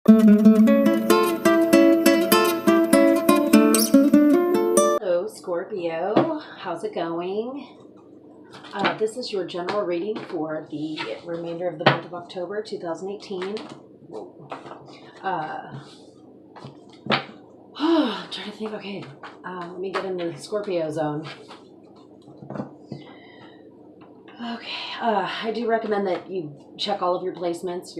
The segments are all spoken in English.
Hello, Scorpio. How's it going? This is your general reading for the remainder of the month of October 2018. I'm trying to think. Okay, let me get into the Scorpio zone. Okay, I do recommend that you check all of your placements.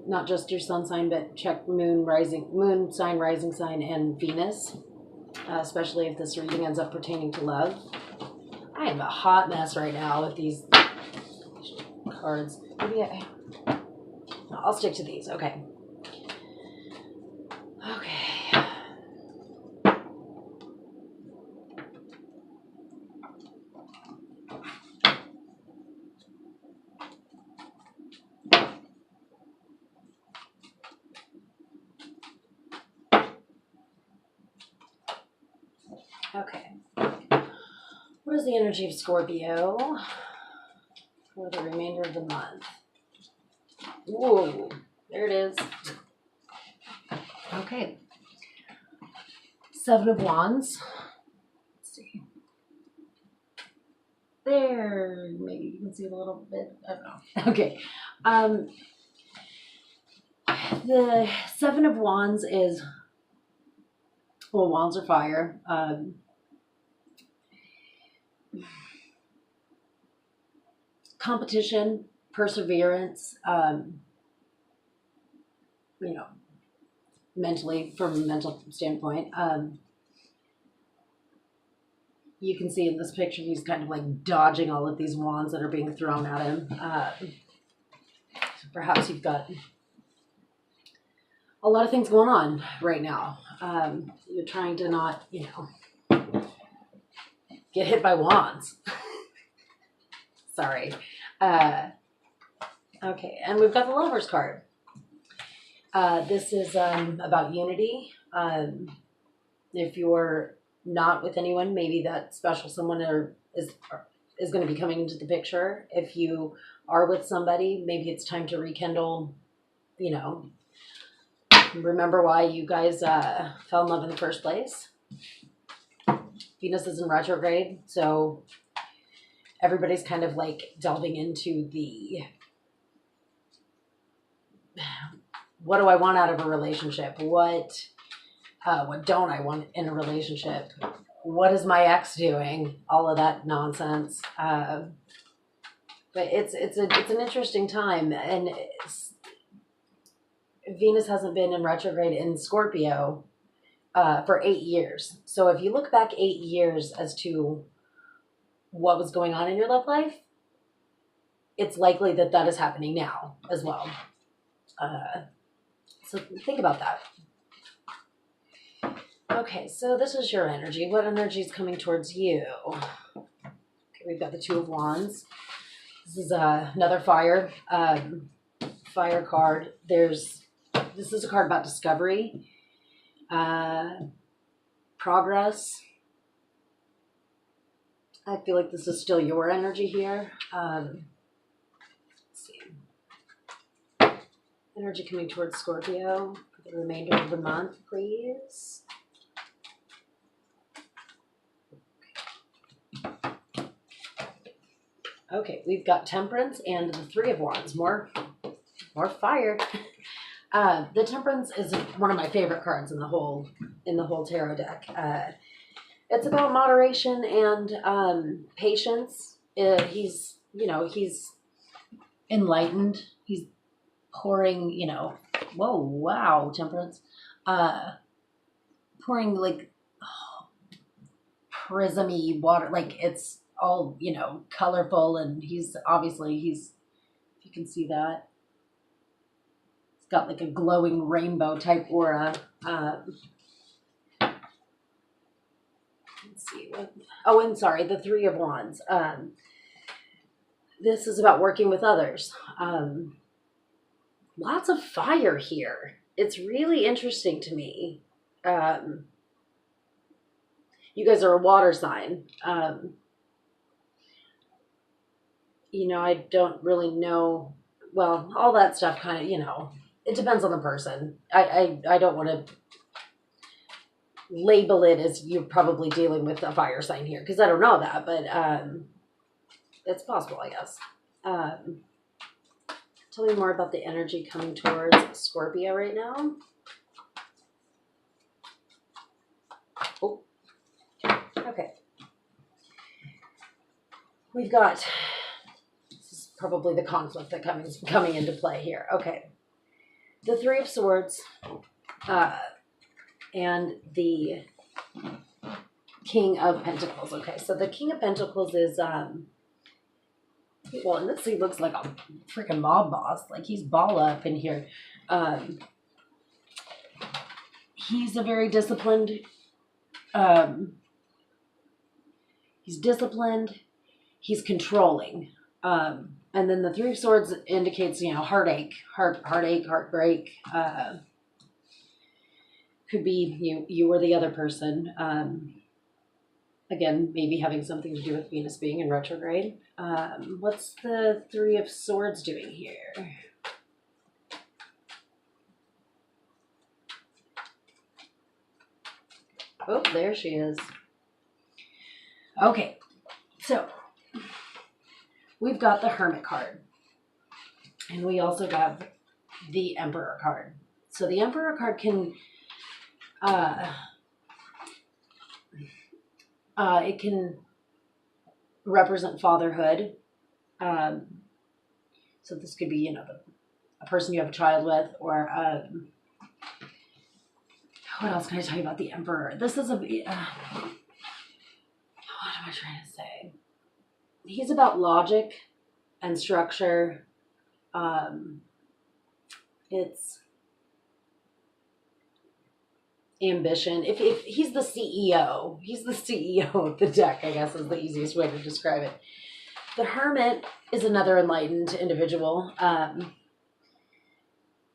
Not just your sun sign, but check moon sign, rising sign, and Venus. Especially if this reading ends up pertaining to love. I am a hot mess right now with these cards. I'll stick to these. Okay. Okay. What is the energy of Scorpio for the remainder of the month? Whoa, there it is. Okay. Seven of Wands. Let's see. There, maybe you can see it a little bit. I don't know. Okay. The Seven of Wands is, well, wands are fire. Competition, perseverance, mentally, from a mental standpoint. You can see in this picture, he's kind of like dodging all of these wands that are being thrown at him. So perhaps you've got a lot of things going on right now. You're trying to not, get hit by wands. Sorry. Okay, and we've got the Lovers card. This is about unity. If you're not with anyone, maybe that special someone is going to be coming into the picture. If you are with somebody, maybe it's time to rekindle, remember why you guys fell in love in the first place. Venus is in retrograde, so everybody's kind of like delving into the, what do I want out of a relationship? What don't I want in a relationship? What is my ex doing? All of that nonsense. But it's an interesting time, and Venus hasn't been in retrograde in Scorpio for 8 years. So if you look back 8 years as to what was going on in your love life, it's likely that is happening now as well. So think about that. Okay, so this is your energy. What energy is coming towards you? Okay, we've got the Two of Wands. This is another fire card. This is a card about discovery, progress. I feel like this is still your energy here. Let's see. Energy coming towards Scorpio for the remainder of the month, please. Okay, we've got Temperance and the Three of Wands. More fire. The Temperance is one of my favorite cards in the whole tarot deck. It's about moderation and patience. He's enlightened. He's pouring, whoa, wow, Temperance. Pouring like prismy water, like it's all, colorful, and he's if you can see that, it's got like a glowing rainbow type aura. Let's see and sorry, the Three of Wands. This is about working with others. Lots of fire here. It's really interesting to me. You guys are a water sign. I don't really know. Well, all that stuff kind of, it depends on the person. I don't want to label it as you're probably dealing with a fire sign here, because I don't know that, but it's possible, I guess. Tell me more about the energy coming towards Scorpio right now. Oh, okay. We've got, this is probably the conflict that coming into play here. Okay. The Three of Swords and the King of Pentacles. Okay, so the King of Pentacles is, well, and he looks like a freaking mob boss. Like, he's ball up in here. He's a very disciplined, he's disciplined, he's controlling. And then the Three of Swords indicates, heartache, heartbreak. Could be you or the other person. Again, maybe having something to do with Venus being in retrograde. What's the Three of Swords doing here? Oh, there she is. Okay, so we've got the Hermit card. And we also got the Emperor card. So the Emperor card can it can represent fatherhood. So this could be, a person you have a child with, or what else can I tell you about the Emperor? This is what am I trying to say? He's about logic and structure. It's ambition. If he's the CEO, of the deck, I guess is the easiest way to describe it. The Hermit is another enlightened individual.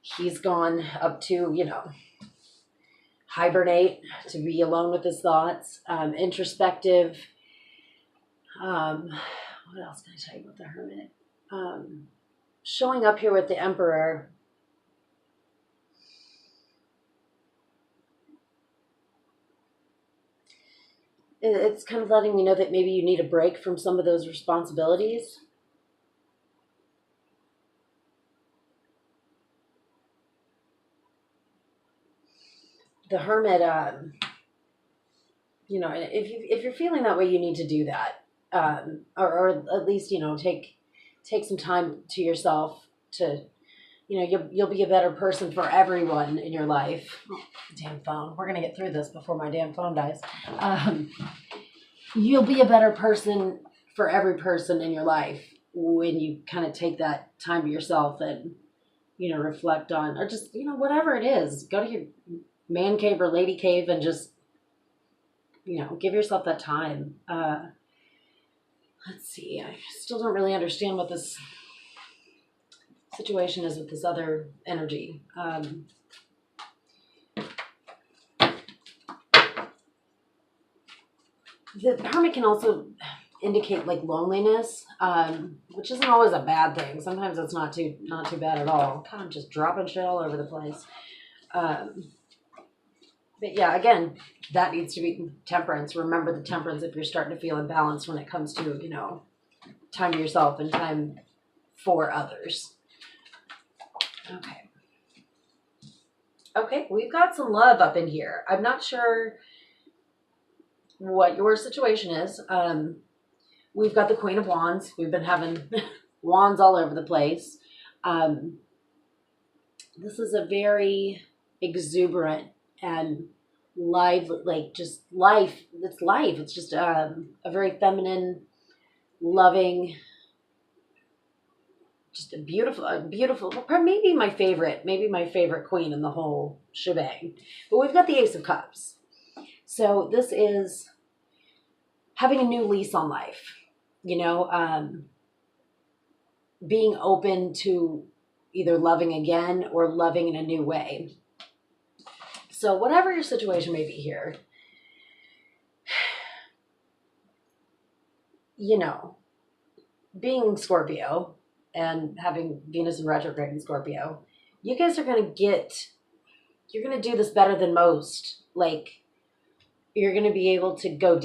He's gone up to, hibernate, to be alone with his thoughts, introspective. What else can I tell you about the Hermit? Showing up here with the Emperor. It's kind of letting me know that maybe you need a break from some of those responsibilities. The Hermit, if you're feeling that way, you need to do that, or at least take some time to yourself to, you'll be a better person for everyone in your life. Oh, damn phone. We're gonna get through this before my damn phone dies. You'll be a better person for every person in your life when you kind of take that time to yourself and, reflect on, or just, whatever it is, go to your man cave or lady cave and just, give yourself that time. Let's see. I still don't really understand what this situation is with this other energy. The Hermit can also indicate like loneliness, which isn't always a bad thing. Sometimes it's not too bad at all. Kind of just dropping shit all over the place. But yeah, again, that needs to be temperance. Remember the temperance if you're starting to feel imbalanced when it comes to, time to yourself and time for others. Okay, we've got some love up in here. I'm not sure what your situation is. We've got the Queen of Wands. We've been having wands all over the place. This is a very exuberant and just life. It's life. It's just a very feminine, loving, just a beautiful, maybe my favorite queen in the whole shebang. But we've got the Ace of Cups. So this is having a new lease on life, being open to either loving again or loving in a new way. So whatever your situation may be here, being Scorpio and having Venus in retrograde in Scorpio, you guys are going to you're going to do this better than most. Like, you're going to be able to go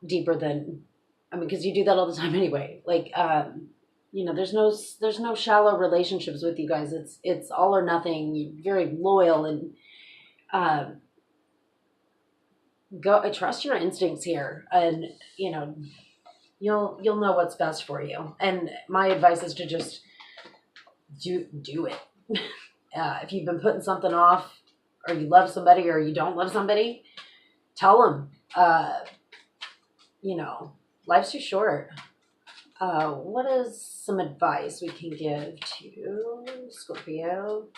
deeper than, I mean, because you do that all the time anyway. Like, you know, there's no shallow relationships with you guys. It's all or nothing. You're very loyal, and trust your instincts here, and you know, you'll know what's best for you. And my advice is to just do it. If you've been putting something off, or you love somebody, or you don't love somebody, tell them. You know, life's too short. What is some advice we can give to Scorpio?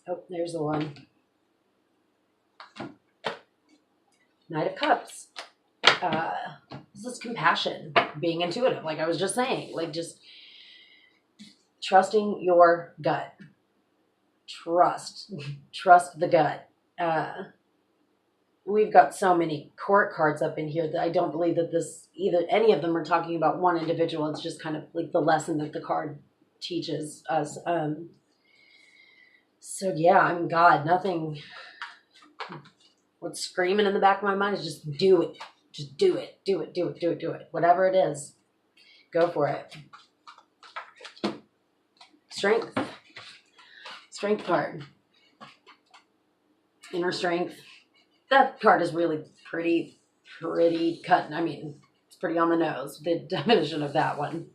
Oh, there's the one. Knight of Cups. This is compassion, being intuitive, like I was just saying. Like, just trusting your gut. Trust the gut. We've got so many court cards up in here that I don't believe that any of them are talking about one individual. It's just kind of like the lesson that the card teaches us. So yeah, I'm God. Nothing. What's screaming in the back of my mind is just do it. Just do it. Do it. Do it. Do it. Do it. Whatever it is, go for it. Strength card. Inner strength. That card is really pretty cut. I mean, it's pretty on the nose, the definition of that one.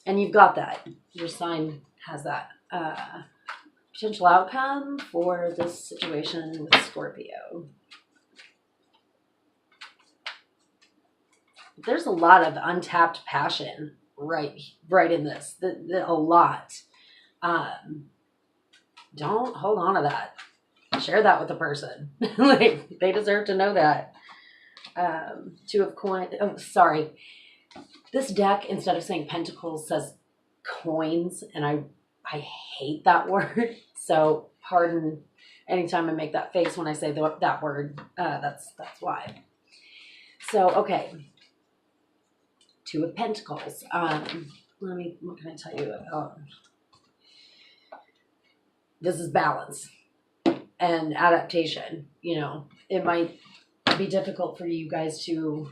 And you've got that. Your sign has that. Potential outcome for this situation with Scorpio. There's a lot of untapped passion right in this. A lot. Don't hold on to that. Share that with the person. Like, they deserve to know that. Two of coins. Oh, sorry. This deck, instead of saying pentacles, says coins, and I hate that word. So pardon anytime I make that face when I say that word. That's why. So okay. Two of Pentacles. What can I tell you? This is balance and adaptation. You know, it might be difficult for you guys to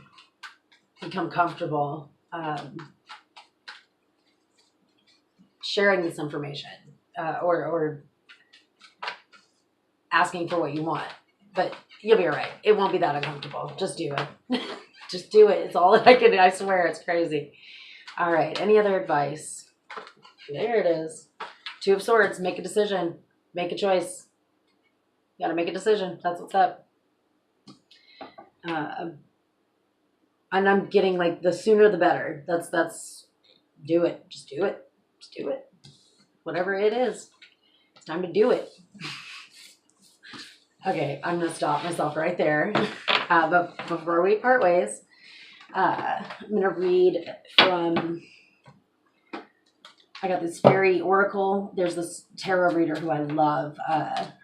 become comfortable sharing this information or asking for what you want, but you'll be all right. It won't be that uncomfortable. Just do it. Just do it. It's all I can. I swear, it's crazy. All right. Any other advice? There it is. Two of Swords. Make a decision. Make a choice. You gotta make a decision. That's what's up. And I'm getting like the sooner the better. That's do it. Just do it. Just do it. Whatever it is. It's time to do it. Okay, I'm going to stop myself right there. But before we part ways, I'm going to read from, I got this fairy oracle. There's this tarot reader who I love.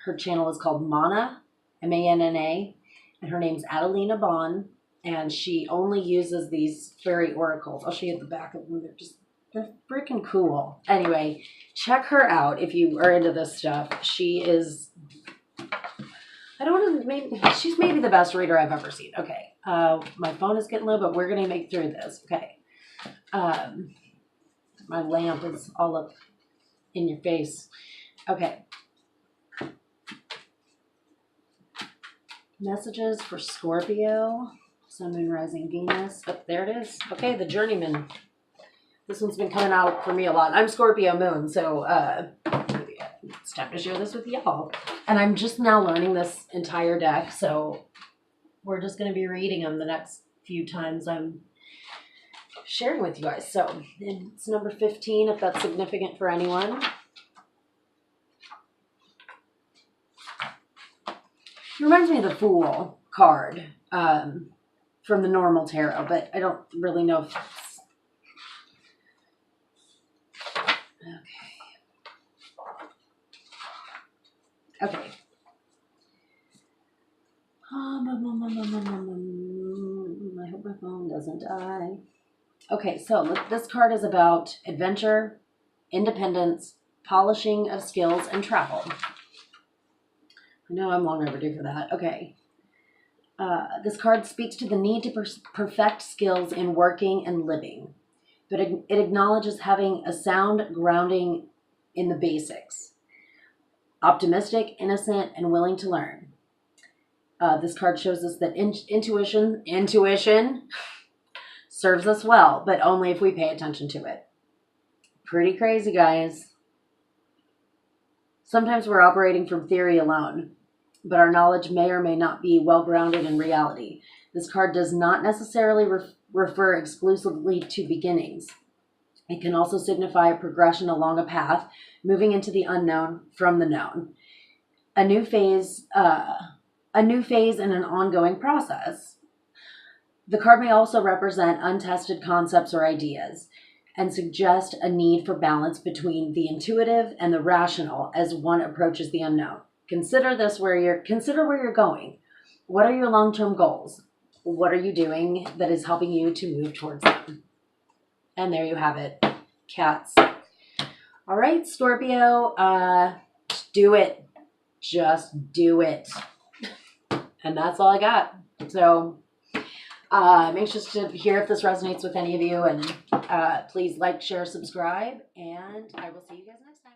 Her channel is called Mana, Manna, and her name's Adelina Bond, and she only uses these fairy oracles. I'll show you at the back of them. They're freaking cool. Anyway, check her out if you are into this stuff. She is... she's maybe the best reader I've ever seen. Okay. My phone is getting low, but we're going to make through this. Okay. My lamp is all up in your face. Okay. Messages for Scorpio. Sun, Moon, Rising, Venus. Oh, there it is. Okay, the Journeyman. This one's been coming out for me a lot. I'm Scorpio Moon, so it's time to share this with y'all. And I'm just now learning this entire deck, so we're just going to be reading them the next few times I'm sharing with you guys. So it's number 15, if that's significant for anyone. It reminds me of the Fool card from the normal tarot, but I don't really know if it's... Okay. I hope my phone doesn't die. Okay, so this card is about adventure, independence, polishing of skills, and travel. I know I'm long overdue for that. Okay. This card speaks to the need to perfect skills in working and living, but it acknowledges having a sound grounding in the basics. Optimistic, innocent, and willing to learn. This card shows us that intuition serves us well, but only if we pay attention to it. Pretty crazy, guys. Sometimes we're operating from theory alone, but our knowledge may or may not be well grounded in reality. This card does not necessarily refer exclusively to beginnings. It can also signify a progression along a path, moving into the unknown from the known. A new phase in an ongoing process. The card may also represent untested concepts or ideas and suggest a need for balance between the intuitive and the rational as one approaches the unknown. Consider where you're going. What are your long-term goals? What are you doing that is helping you to move towards them? And there you have it, cats. All right, Scorpio, do it. Just do it. And that's all I got. So I'm anxious to hear if this resonates with any of you. And please like, share, subscribe. And I will see you guys next time.